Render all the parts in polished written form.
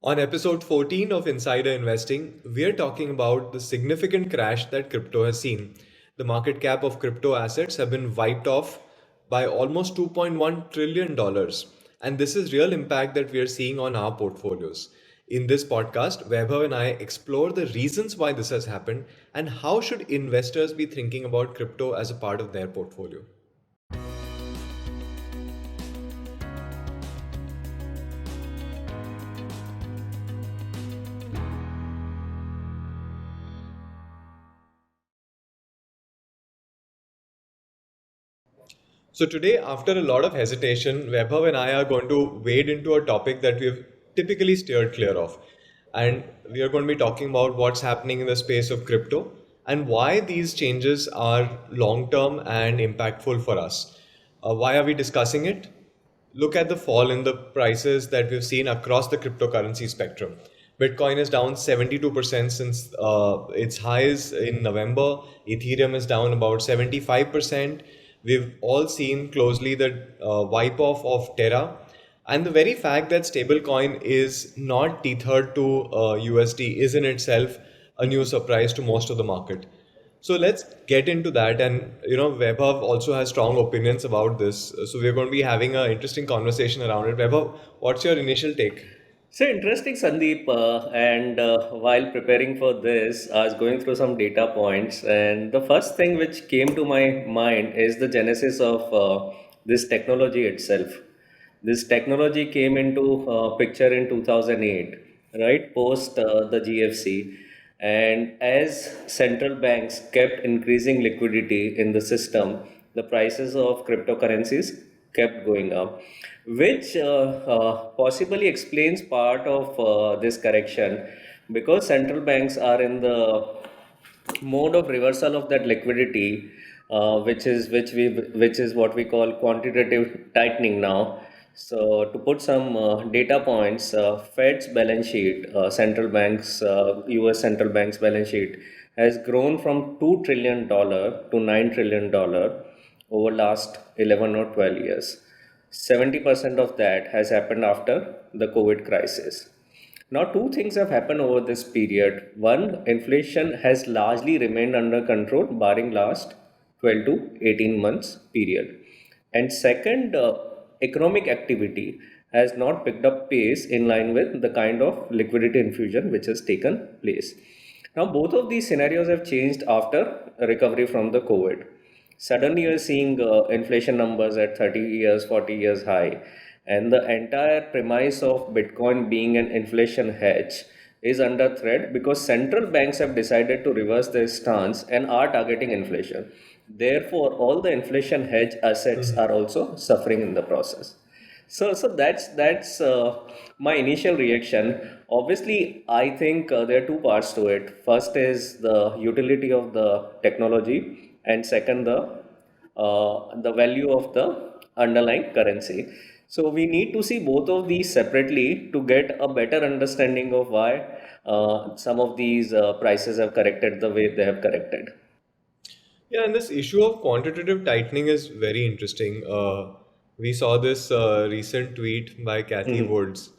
On episode 14 of Insider Investing, we are talking about the significant crash that crypto has seen. The market cap of crypto assets have been wiped off by almost $2.1 trillion. dollars. And this is real impact that we are seeing on our portfolios. In this podcast, Vaibhav and I explore the reasons why this has happened and how should investors be thinking about crypto as a part of their portfolio. So today, after a lot of hesitation, Vaibhav and I are going to wade into a topic that we've typically steered clear of. And we are going to be talking about what's happening in the space of crypto and why these changes are long term and impactful for us. Why are we discussing it? Look at the fall in the prices that we've seen across the cryptocurrency spectrum. Bitcoin is down 72% since its highs in November. Ethereum is down about 75%. We've all seen closely the wipe off of Terra. And the very fact that stablecoin is not tethered to USD is in itself a new surprise to most of the market. So let's get into that. And Vaibhav also has strong opinions about this. So we're going to be having an interesting conversation around it. Vaibhav, what's your initial take? So interesting, Sandeep. And while preparing for this, I was going through some data points, and the first thing which came to my mind is the genesis of this technology itself. This technology came into picture in 2008, right, post the GFC, and as central banks kept increasing liquidity in the system, the prices of cryptocurrencies kept going up, which possibly explains part of this correction because central banks are in the mode of reversal of that liquidity, which is what we call quantitative tightening now. So to put some data points, Fed's balance sheet, central banks, U.S. central banks balance sheet has grown from $2 trillion to $9 trillion over last 11 or 12 years. 70% of that has happened after the COVID crisis. Now, two things have happened over this period. One, inflation has largely remained under control, barring last 12 to 18 months period. And second, economic activity has not picked up pace in line with the kind of liquidity infusion which has taken place. Now, both of these scenarios have changed after recovery from the COVID. Suddenly, you're seeing inflation numbers at 30 years, 40 years high, and the entire premise of Bitcoin being an inflation hedge is under threat because central banks have decided to reverse their stance and are targeting inflation. Therefore, all the inflation hedge assets are also suffering in the process. So that's my initial reaction. Obviously, I think there are two parts to it. First is the utility of the technology, and second, the value of the underlying currency. So we need to see both of these separately to get a better understanding of why some of these prices have corrected the way they have corrected. Yeah, and this issue of quantitative tightening is very interesting. We saw this recent tweet by Kathy Mhm. Woods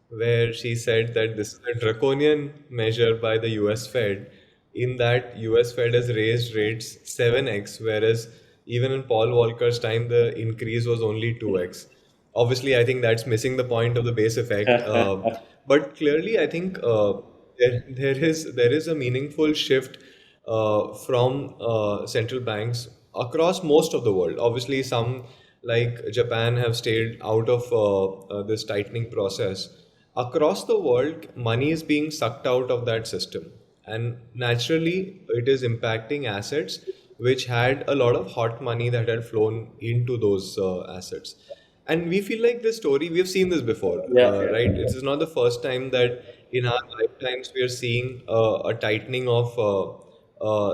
where she said that this is a draconian measure by the US Fed, in that US Fed has raised rates 7x, whereas even in Paul Volcker's time, the increase was only 2x. Obviously, I think that's missing the point of the base effect. But clearly, I think there is a meaningful shift from central banks across most of the world. Obviously, some like Japan have stayed out of this tightening process. Across the world, money is being sucked out of that system, and naturally, it is impacting assets which had a lot of hot money that had flown into those assets. And we feel like this story, we've seen this before, Yeah, right? yeah. This is not the first time that in our lifetimes we are seeing a tightening of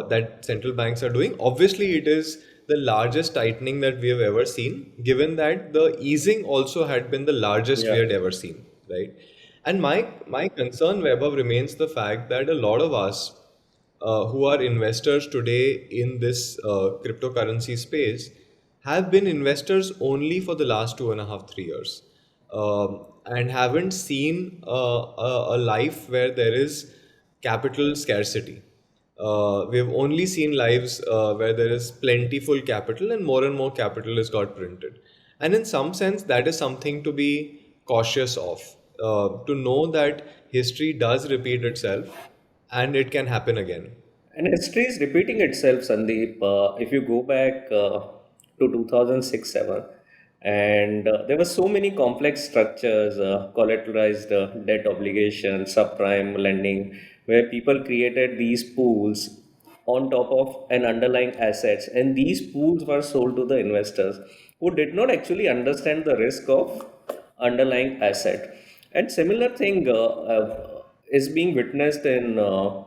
that central banks are doing. Obviously, it is the largest tightening that we have ever seen, given that the easing also had been the largest we Yeah. had ever seen, right? And my concern, Vaibhav, remains the fact that a lot of us who are investors today in this cryptocurrency space have been investors only for the last 2.5, 3 years. and haven't seen a life where there is capital scarcity. We've only seen lives where there is plentiful capital and more capital is got printed. And in some sense, that is something to be cautious of, to know that history does repeat itself and it can happen again. And history is repeating itself, Sandeep. If you go back to 2006-7, and there were so many complex structures, collateralized debt obligations, subprime lending, where people created these pools on top of an underlying assets, and these pools were sold to the investors who did not actually understand the risk of underlying asset. And similar thing is being witnessed in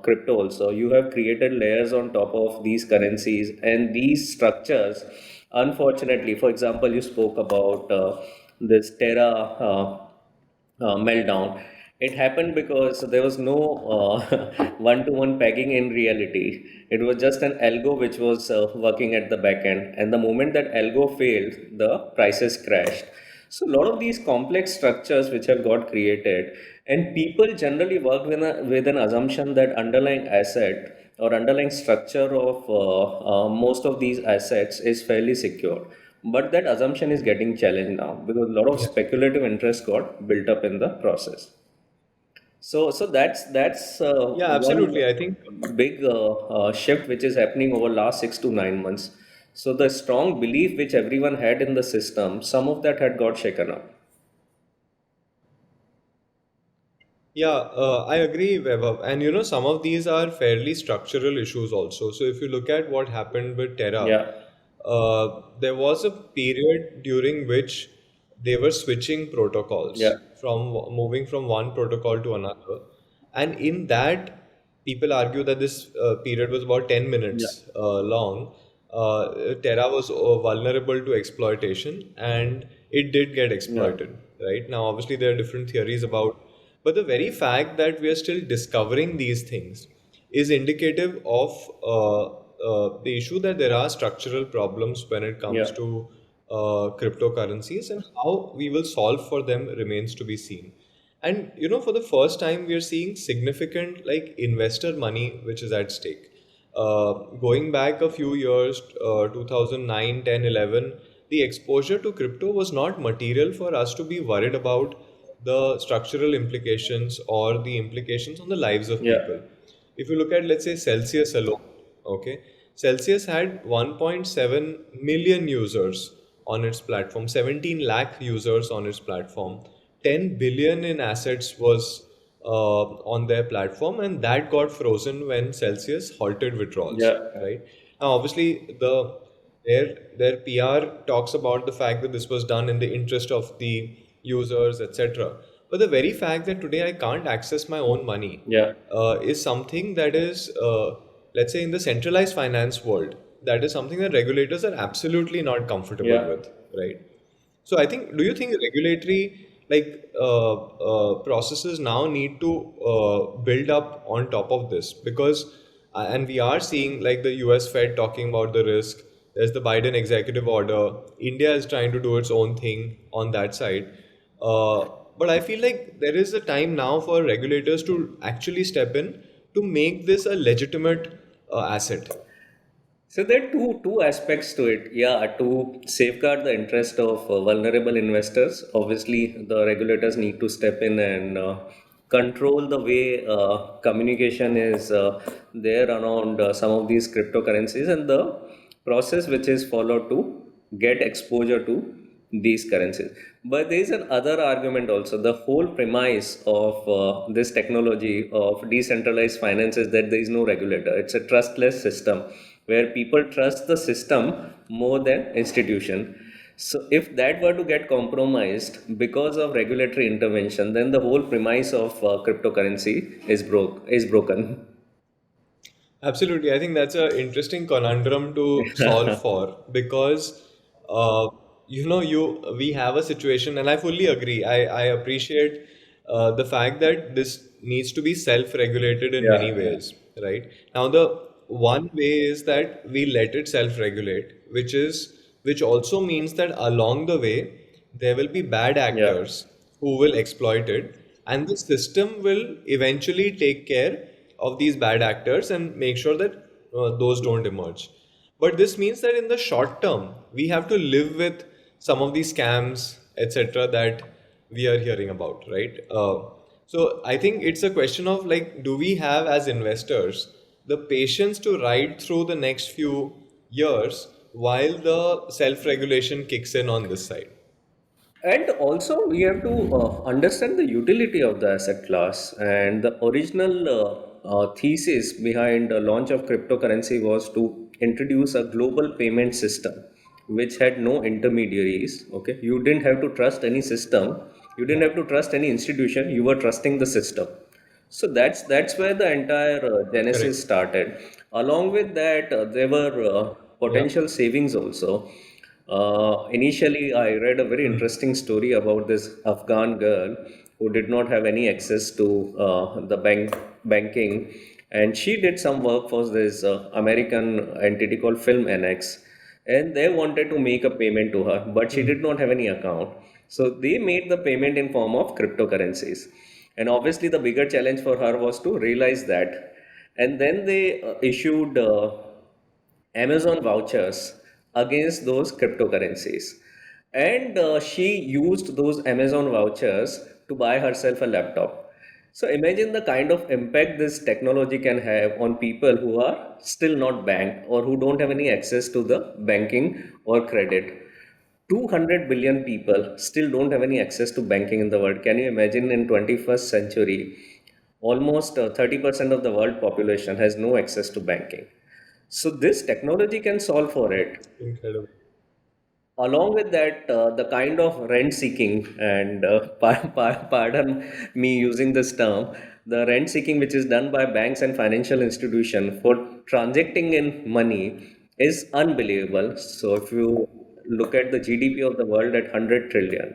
crypto also. You have created layers on top of these currencies and these structures. Unfortunately, for example, you spoke about this Terra meltdown. It happened because there was no one-to-one pegging in reality. It was just an algo which was working at the back end, and the moment that algo failed, the prices crashed. So a lot of these complex structures which have got created, and people generally work with an assumption that underlying asset or underlying structure of most of these assets is fairly secure. But that assumption is getting challenged now because a lot of Yeah. speculative interest got built up in the process. So that's Yeah, one absolutely. I think. big shift which is happening over last 6 to 9 months. So the strong belief which everyone had in the system, some of that had got shaken up. Yeah, I agree, Vaibhav. And some of these are fairly structural issues also. So if you look at what happened with Terra, Yeah, there was a period during which they were switching yeah, protocols from moving from one protocol to another. And in that, people argue that this period was about 10 yeah, minutes long. Terra was vulnerable to exploitation and it did get yeah, exploited, right? Now, obviously, there are different theories about, but the very fact that we are still discovering these things is indicative of the issue that there are structural problems when it yeah. comes to cryptocurrencies, and how we will solve for them remains to be seen. And for the first time, we are seeing significant like investor money which is at stake. Going back a few years, 2009, 10, 11, the exposure to crypto was not material for us to be worried about the structural implications or the implications on the lives of Yeah, people. If you look at, let's say, Celsius alone, okay, Celsius had 1.7 million users on its platform, 17 lakh users on its platform, 10 billion in assets was on their platform, and that got frozen when Celsius halted withdrawals, yeah, right? Now, obviously, their PR talks about the fact that this was done in the interest of the users, etc. But the very fact that today I can't access my own money yeah, is something that is, let's say, in the centralized finance world, that is something that regulators are absolutely not comfortable yeah. with, right? So I think, do you think regulatory processes now need to build up on top of this? Because and we are seeing like the US Fed talking about the risk. There's the Biden executive order. India is trying to do its own thing on that side. Uh, but I feel like there is a time now for regulators to actually step in to make this a legitimate asset. So there are two aspects to it. Yeah, to safeguard the interest of vulnerable investors, obviously the regulators need to step in and control the way communication is there around some of these cryptocurrencies and the process which is followed to get exposure to these currencies. But there is an other argument also. The whole premise of this technology of decentralized finance is that there is no regulator. It's a trustless system where people trust the system more than institution. So if that were to get compromised because of regulatory intervention, then the whole premise of cryptocurrency is broken. Absolutely. I think that's an interesting conundrum to solve for because uh, we have a situation, and I fully agree. I appreciate the fact that this needs to be self-regulated in many Yeah, yeah, ways, right? Now, the one way is that we let it self-regulate, which also means that along the way there will be bad yeah, actors who will exploit it, and the system will eventually take care of these bad actors and make sure that those don't emerge. But this means that in the short term, we have to live with some of these scams, etc., that we are hearing about, right? So I think it's a question of like, do we have as investors the patience to ride through the next few years while the self-regulation kicks in on this side? And also, we have to understand the utility of the asset class. And the original thesis behind the launch of cryptocurrency was to introduce a global payment system which had no intermediaries. Okay, you didn't have to trust any system, you didn't have to trust any institution, you were trusting the system. So that's where the entire genesis Correct. started. Along with that, there were Yeah. potential savings also. Initially, I read a very interesting story about this Afghan girl who did not have any access to the banking, and she did some work for this American entity called Film NX, and they wanted to make a payment to her, but she did not have any account. So they made the payment in form of cryptocurrencies, and obviously the bigger challenge for her was to realize that, and then they issued. Amazon vouchers against those cryptocurrencies. And she used those Amazon vouchers to buy herself a laptop. So imagine the kind of impact this technology can have on people who are still not banked or who don't have any access to the banking or credit. 200 billion people still don't have any access to banking in the world. Can you imagine in 21st century, almost 30% of the world population has no access to banking. So this technology can solve for it. Incredible. Along with that, the kind of rent seeking, and pardon me using this term, the rent seeking which is done by banks and financial institutions for transacting in money is unbelievable. So if you look at the GDP of the world at 100 trillion,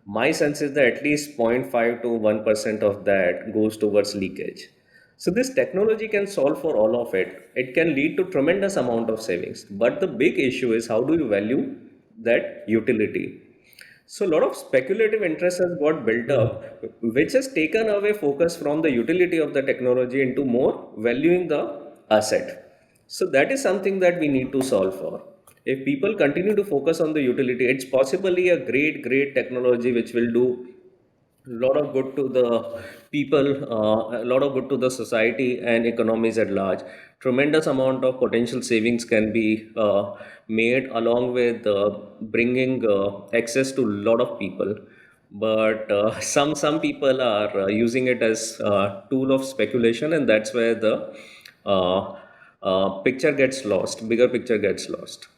my sense is that at least 0.5 to 1% of that goes towards leakage. So this technology can solve for all of it. It can lead to tremendous amount of savings. But the big issue is how do you value that utility? So a lot of speculative interest has got built up, which has taken away focus from the utility of the technology into more valuing the asset. So that is something that we need to solve for. If people continue to focus on the utility, it's possibly a great technology which will do a lot of good to the people, a lot of good to the society and economies at large. Tremendous amount of potential savings can be made along with bringing access to a lot of people. But some people are using it as a tool of speculation, and that's where the uh, picture gets lost. Bigger picture gets lost.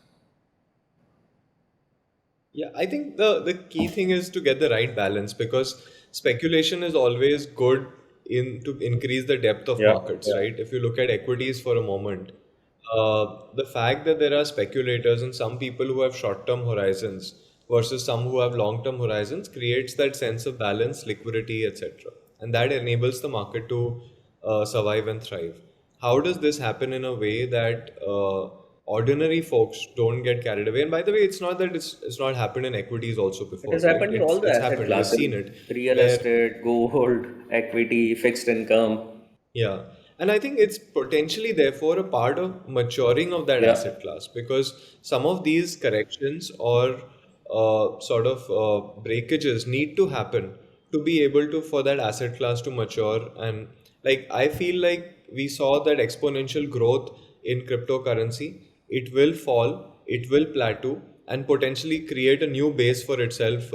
Yeah, I think the key thing is to get the right balance because speculation is always good in to increase the depth of Yeah, markets, yeah. right? If you look at equities for a moment, the fact that there are speculators and some people who have short-term horizons versus some who have long-term horizons creates that sense of balance, liquidity, etc. And that enables the market to survive and thrive. How does this happen in a way that ordinary folks don't get carried away? And by the way, it's not that it's not happened in equities also It has before, right? happened in all the It's asset happened. We have classes: seen it real where estate, gold, equity, fixed income. yeah, and I think it's potentially therefore a part of maturing of that Yeah. asset class because some of these corrections or sort of breakages need to happen to be able to for that asset class to mature. And like I feel like we saw that exponential growth in cryptocurrency, it will fall, it will plateau, and potentially create a new base for itself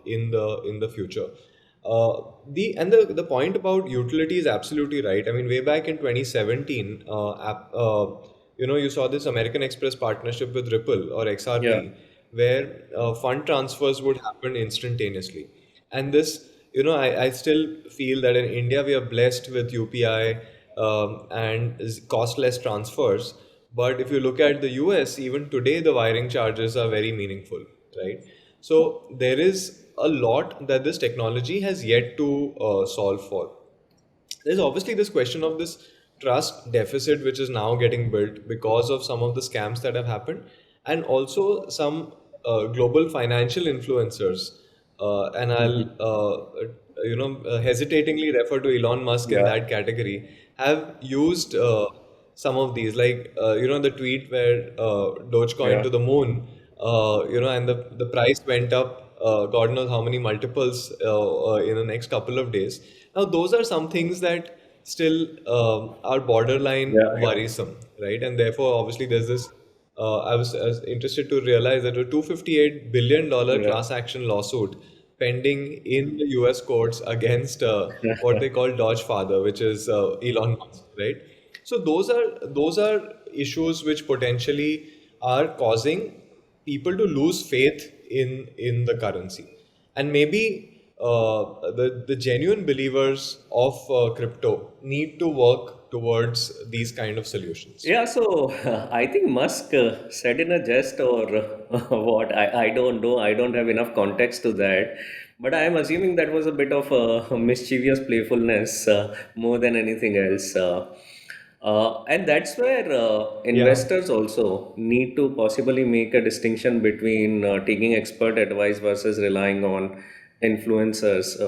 in the future. The point about utility is absolutely right. I mean, way back in 2017, you saw this American Express partnership with Ripple or Yeah. XRP, where fund transfers would happen instantaneously. And this, I still feel that in India we are blessed with UPI and costless transfers. But if you look at the US, even today the wiring charges are very meaningful, right? So there is a lot that this technology has yet to solve for. There's obviously this question of this trust deficit which is now getting built because of some of the scams that have happened, and also some global financial influencers and I'll hesitatingly refer to Elon Musk in Yeah, that category, have used some of these, like the tweet where Dogecoin yeah, to the moon, and the price went up. God knows how many multiples in the next couple of days. Now, those are some things that still are borderline yeah, yeah, worrisome, right? And therefore, obviously, there's this. I was interested to realize that a $258 billion yeah. class action lawsuit pending in the US courts against what they call Dodge Father, which is Elon Musk, right? So those are issues which potentially are causing people to lose faith in the currency, and maybe the genuine believers of crypto need to work towards these kind of solutions. Yeah, so I think Musk said in a jest or what, I don't know. I don't have enough context to that. But I am assuming that was a bit of a mischievous playfulness more than anything else. And that's where Yeah, investors also need to possibly make a distinction between taking expert advice versus relying on influencers.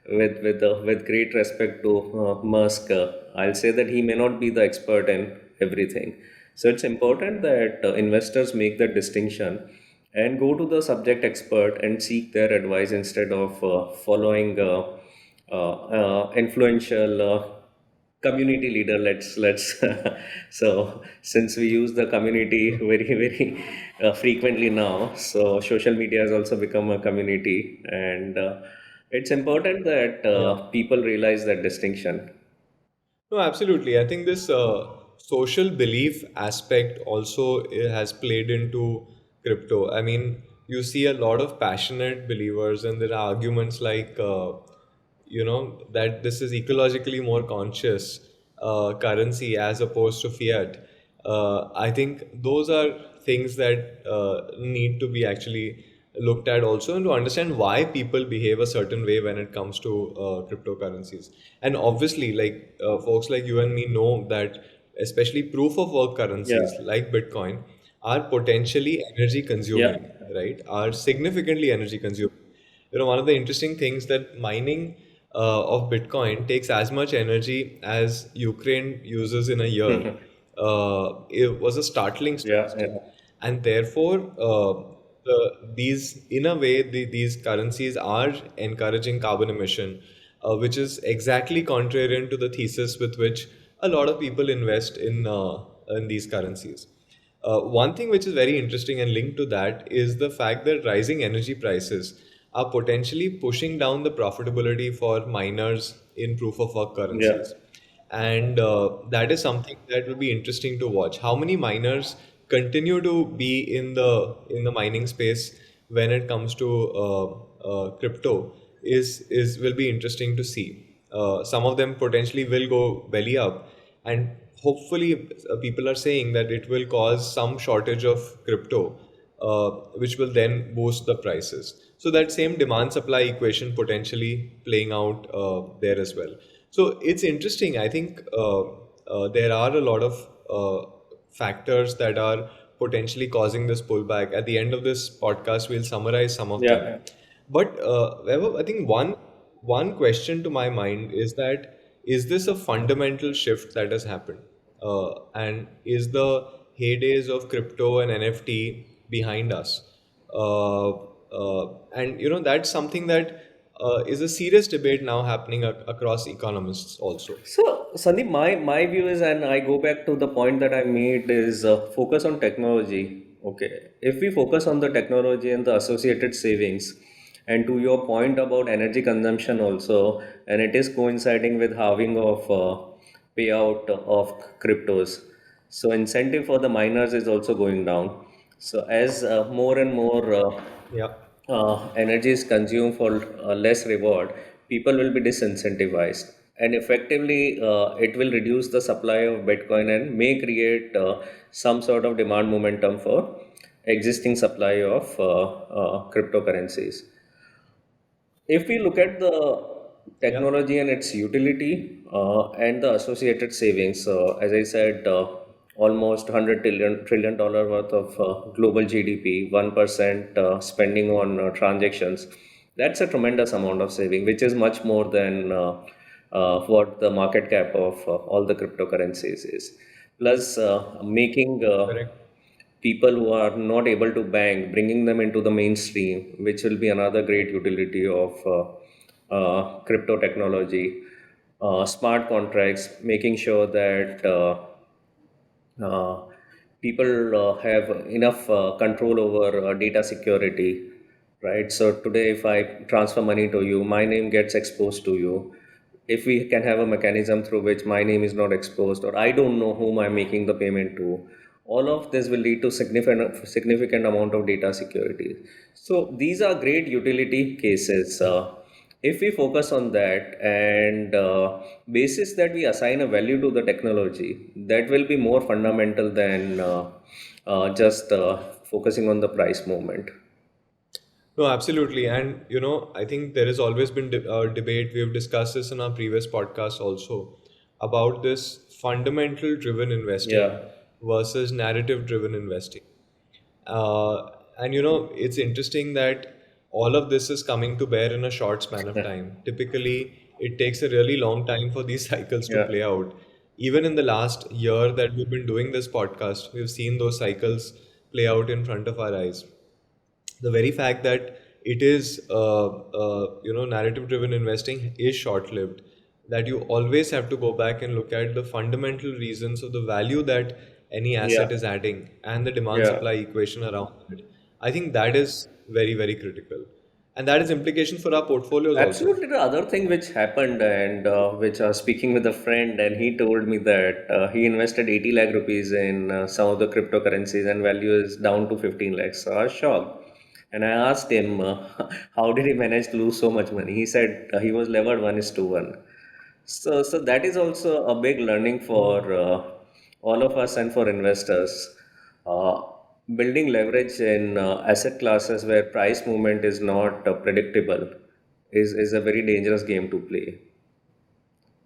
With great respect to Musk, I'll say that he may not be the expert in everything. So it's important that investors make that distinction and go to the subject expert and seek their advice instead of following influential community leader. Let's so since we use the community very frequently now, so social media has also become a community, and it's important that yeah. people realize that distinction. No, absolutely. I think this social belief aspect also has played into crypto. I mean, you see a lot of passionate believers, and there are arguments like, that this is ecologically more conscious currency as opposed to fiat. I think those are things that need to be actually looked at also, and to understand why people behave a certain way when it comes to cryptocurrencies. And obviously, like folks like you and me know that especially proof of work Yeah, currencies like Bitcoin are potentially energy yeah, consuming, right? Are significantly energy consuming. One of the interesting things that mining of Bitcoin takes as much energy as Ukraine uses in a year. It was a startling yeah, statistic, yeah. and therefore, these in a way these currencies are encouraging carbon emission, which is exactly contrarian to the thesis with which a lot of people invest in these currencies. One thing which is very interesting and linked to that is the fact that rising energy prices are potentially pushing down the profitability for miners in proof of work Yeah. currencies. And that is something that will be interesting to watch. How many miners continue to be in the mining space when it comes to crypto is will be interesting to see. Some of them potentially will go belly up, and hopefully people are saying that it will cause some shortage of crypto, which will then boost the prices. So that same demand supply equation potentially playing out there as well. So it's interesting. I think there are a lot of factors that are potentially causing this pullback. At the end of this podcast, we'll summarize some of them. Yeah. But Vaibhav, I think one question to my mind is that is this a fundamental shift that has happened? And is the heydays of crypto and NFT behind us? And that's something that is a serious debate now happening across economists also. So, Sandeep, my view is, and I go back to the point that I made, is focus on technology. Okay, if we focus on the technology and the associated savings, and to your point about energy consumption also, and it is coinciding with halving of payout of cryptos. So, incentive for the miners is also going down. So, as more and more Yeah. energy is consumed for less reward, people will be disincentivized. And effectively, it will reduce the supply of Bitcoin and may create some sort of demand momentum for existing supply of cryptocurrencies. If we look at the Yeah. technology and its utility and the associated savings, as I said, almost 100 trillion dollar worth of global GDP, 1% spending on transactions. That's a tremendous amount of saving, which is much more than what the market cap of all the cryptocurrencies is. Plus, making Correct. people who are not able to bank, bringing them into the mainstream, which will be another great utility of crypto technology. Smart contracts, making sure that uh, people have enough control over data security, right? So today, if I transfer money to you, my name gets exposed to you. If we can have a mechanism through which my name is not exposed, or I don't know whom I'm making the payment to, all of this will lead to significant amount of data security. So these are great utility cases. If we focus on that and basis that we assign a value to the technology, that will be more fundamental than just focusing on the price movement. No, absolutely. And, I think there has always been debate. We've discussed this in our previous podcast also about this fundamental driven investing Yeah, versus narrative driven investing. And, it's interesting that all of this is coming to bear in a short span of time. Typically, it takes a really long time for these cycles to yeah, play out. Even in the last year that we've been doing this podcast, we've seen those cycles play out in front of our eyes. The very fact that it is narrative driven investing is short lived, that you always have to go back and look at the fundamental reasons of the value that any asset yeah, is adding and the demand yeah. supply equation around it. I think that is very, very critical, and that is implications for our portfolios also. Absolutely. The other thing which happened, and which I was speaking with a friend, and he told me that he invested 80 lakh rupees in some of the cryptocurrencies, and value is down to 15 lakhs. So I was shocked. And I asked him, how did he manage to lose so much money? He said he was levered 1:1. So that is also a big learning for all of us and for investors. Uh, Building leverage in asset classes where price movement is not predictable is a very dangerous game to play.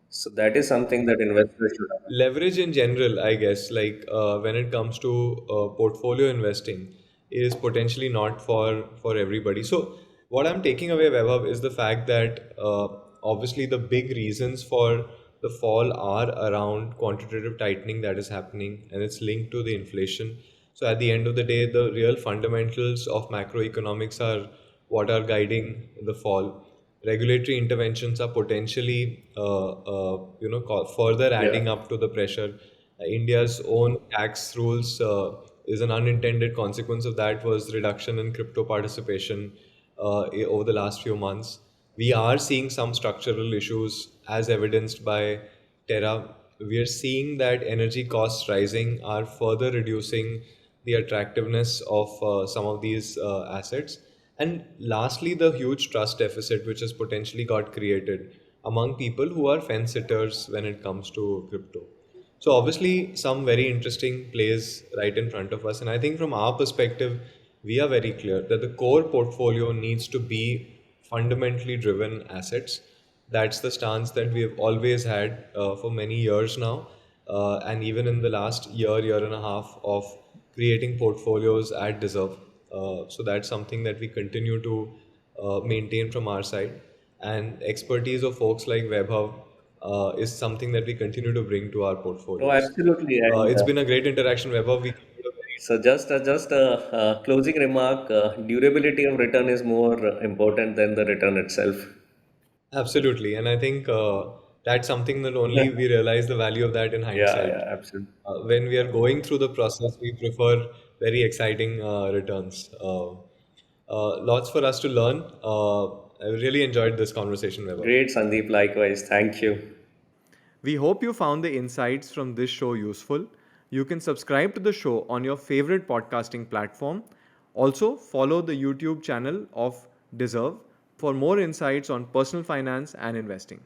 So that is something that investors should have. Leverage in general, I guess, like when it comes to portfolio investing, is potentially not for everybody. So what I'm taking away, Vaibhav, is the fact that obviously the big reasons for the fall are around quantitative tightening that is happening, and it's linked to the inflation. So at the end of the day, the real fundamentals of macroeconomics are what are guiding the fall. Regulatory interventions are potentially further Yeah, adding up to the pressure. India's own tax rules is an unintended consequence of that, was reduction in crypto participation over the last few months. We are seeing some structural issues as evidenced by Terra. We are seeing that energy costs rising are further reducing the attractiveness of some of these assets. And lastly, the huge trust deficit which has potentially got created among people who are fence sitters when it comes to crypto. So obviously, some very interesting plays right in front of us, and I think from our perspective, we are very clear that the core portfolio needs to be fundamentally driven assets. That's the stance that we have always had for many years now, and even in the last year and a half of creating portfolios at Deserve. So that's something that we continue to maintain from our side, and expertise of folks like Webhub is something that we continue to bring to our oh, portfolios. absolutely. And It's been a great interaction, Webhub. We covered a very so just a closing remark. Durability of return is more important than the return itself. absolutely, and I think that's something that only we realize the value of that in Yeah, hindsight. yeah, absolutely. When we are going through the process, we prefer very exciting returns. Lots for us to learn. I really enjoyed this conversation, Webhub. Great, Sandeep. Likewise. Thank you. We hope you found the insights from this show useful. You can subscribe to the show on your favorite podcasting platform. Also, follow the YouTube channel of Deserve for more insights on personal finance and investing.